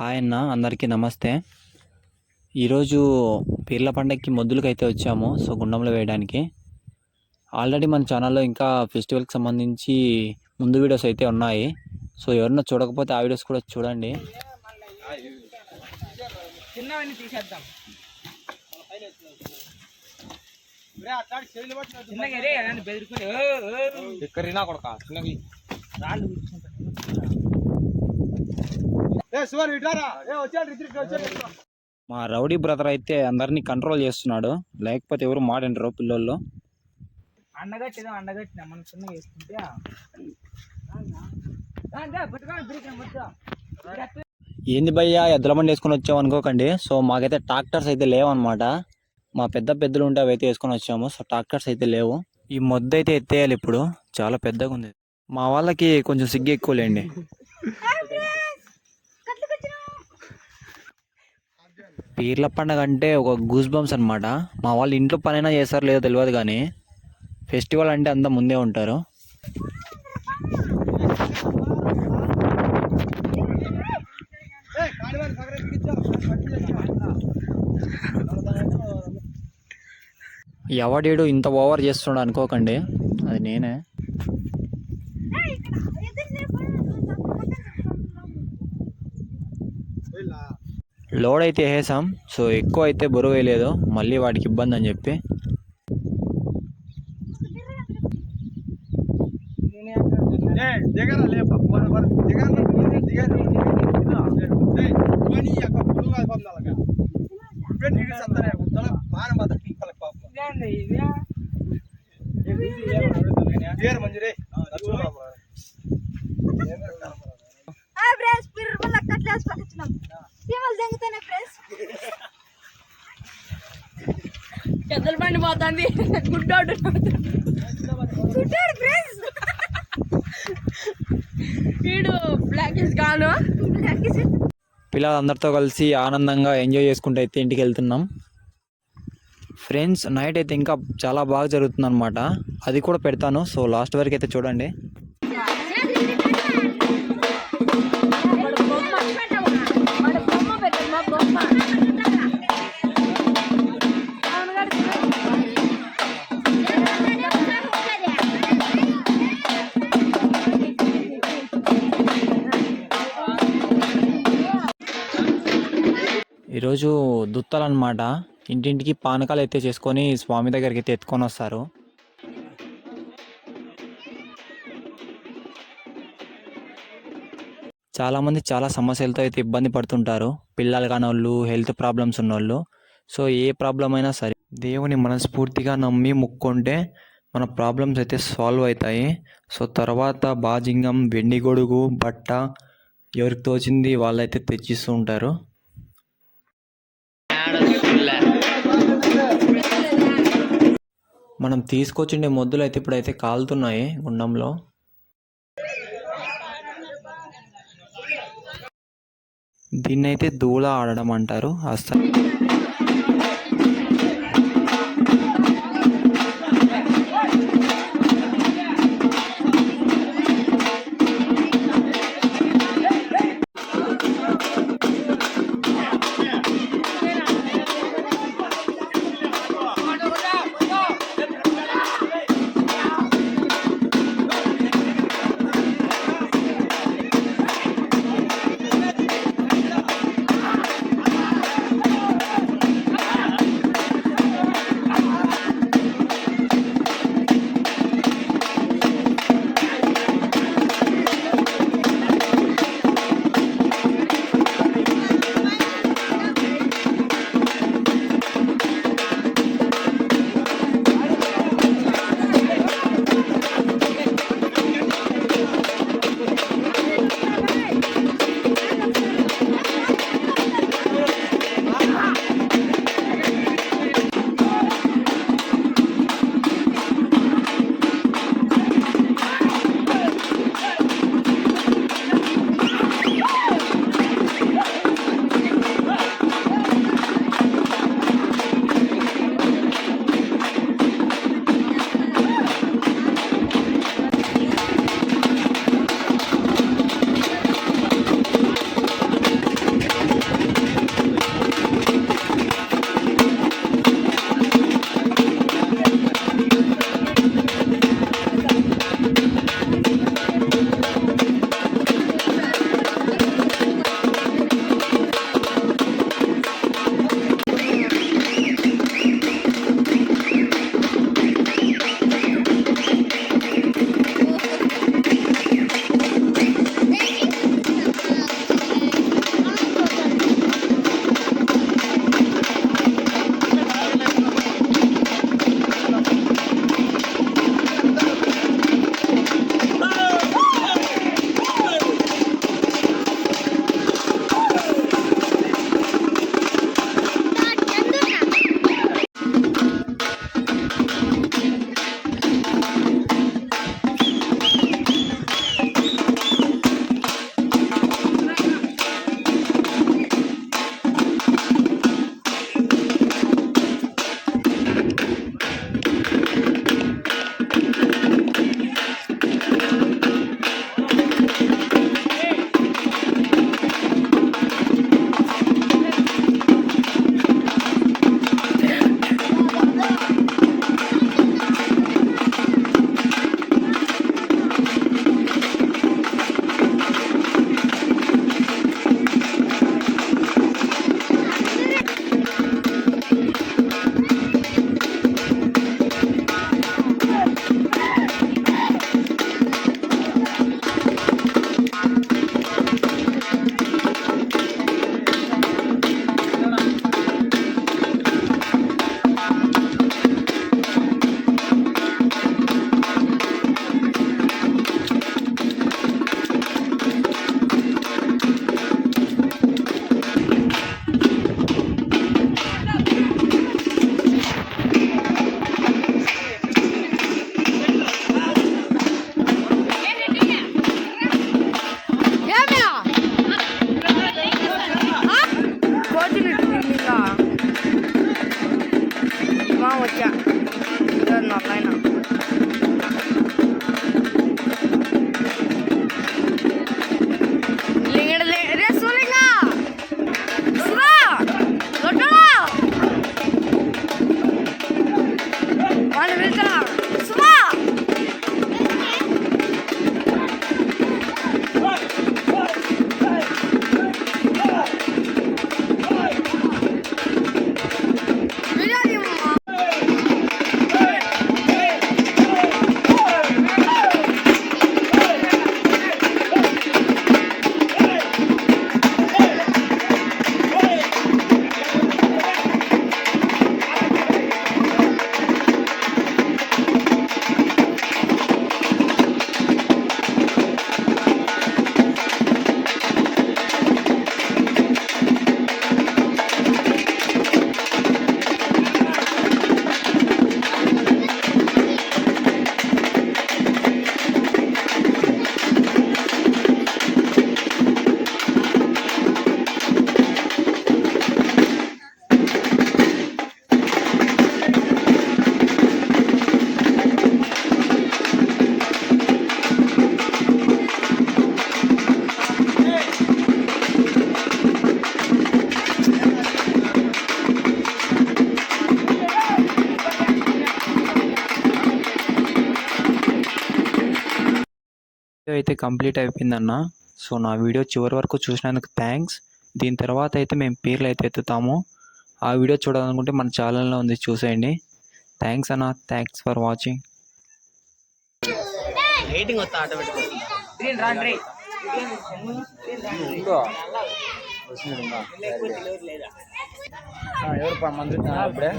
Hi అన్న, అందరికీ నమస్తే. ఈరోజు పీర్ల పండగకి మొద్దులకైతే వచ్చాము. సో గుండంలో వేయడానికి ఆల్రెడీ మన ఛానల్లో ఇంకా ఫెస్టివల్కి సంబంధించి ముందు వీడియోస్ అయితే ఉన్నాయి. సో ఎవరన్నా చూడకపోతే ఆ వీడియోస్ కూడా చూడండి. మా రౌడీ బ్రదర్ అయితే అందరినీ కంట్రోల్ చేస్తున్నాడు, లేకపోతే ఎవరు మాడంటారు పిల్లల్లో. అండగట్టినా మనం చిన్నగా వేసుకుంటే ఏంది భయ్యా ఎద్దుల బండి వేసుకొని వచ్చాము అనుకోకండి. సో మాకైతే ట్రాక్టర్స్ అయితే లేవన్నమాట. మా పెద్దలు ఉంటే అవి అయితే వేసుకొని వచ్చాము. సో ట్రాక్టర్స్ అయితే లేవు. ఈ మొద్దు అయితే ఎత్తేయాలి ఇప్పుడు, చాలా పెద్దగా ఉంది. మా వాళ్ళకి కొంచెం సిగ్గు ఎక్కువలేండి. పీర్ల పండగ అంటే ఒక గూస్ బంప్స్ అనమాట. మా వాళ్ళు ఇంట్లో పనైనా చేస్తారో లేదో తెలియదు, కానీ ఫెస్టివల్ అంటే అంతా ముందే ఉంటారు. ఎవడేడు ఇంత ఓవర్ చేస్తున్నాడు అనుకోకండి, అది నేనే. లోడ్ అయితే వేసాం. సో ఎక్కువ అయితే బరువు వేయలేదు, మళ్ళీ వాడికి ఇబ్బంది అని చెప్పి. పెద్దల బండి పోతుంది, గుడ్డోడు వీడు బ్లాక్ కాను. పిల్లలందరితో కలిసి ఆనందంగా ఎంజాయ్ చేసుకుంటూ అయితే ఇంటికి వెళ్తున్నాం. ఫ్రెండ్స్, నైట్ అయితే ఇంకా చాలా బాగా జరుగుతుంది అనమాట. అది కూడా పెడతాను, సో లాస్ట్ వరకు అయితే చూడండి. ఈరోజు దుత్తలు అనమాట. ఇంటింటికి పానకాలు అయితే చేసుకొని స్వామి దగ్గరికి అయితే ఎత్తుకొని వస్తారు. చాలామంది చాలా సమస్యలతో అయితే ఇబ్బంది పడుతుంటారు, పిల్లలు కానోళ్ళు, హెల్త్ ప్రాబ్లమ్స్ ఉన్నోళ్ళు. సో ఏ ప్రాబ్లం అయినా సరే దేవుని మనస్ఫూర్తిగా నమ్మి ముక్కుంటే మన ప్రాబ్లమ్స్ అయితే సాల్వ్ అవుతాయి. సో తర్వాత బాజింగం, వెండి గొడుగు, బట్ట ఎవరికి తోచింది వాళ్ళైతే తెచ్చిస్తూ ఉంటారు. మనం తీసుకొచ్చిండే మొద్దులు అయితే ఇప్పుడైతే కాలుతున్నాయి గుండంలో. దీన్నైతే దూల ఆడడం అంటారు. అసలు అయితే కంప్లీట్ అయిపోయిందన్న. సో నా వీడియో చివరి వరకు చూసినందుకు థ్యాంక్స్. దీని తర్వాత అయితే మేము పేర్లు అయితే ఎత్తుతాము. ఆ వీడియో చూడాలనుకుంటే మన ఛానల్లో ఉంది, చూసేయండి. థ్యాంక్స్ అన్న, థ్యాంక్స్ ఫర్ వాచింగ్. రేటింగ్ వస్తా ఆటోమేటిక్ ఎవరు మంది ఇప్పుడే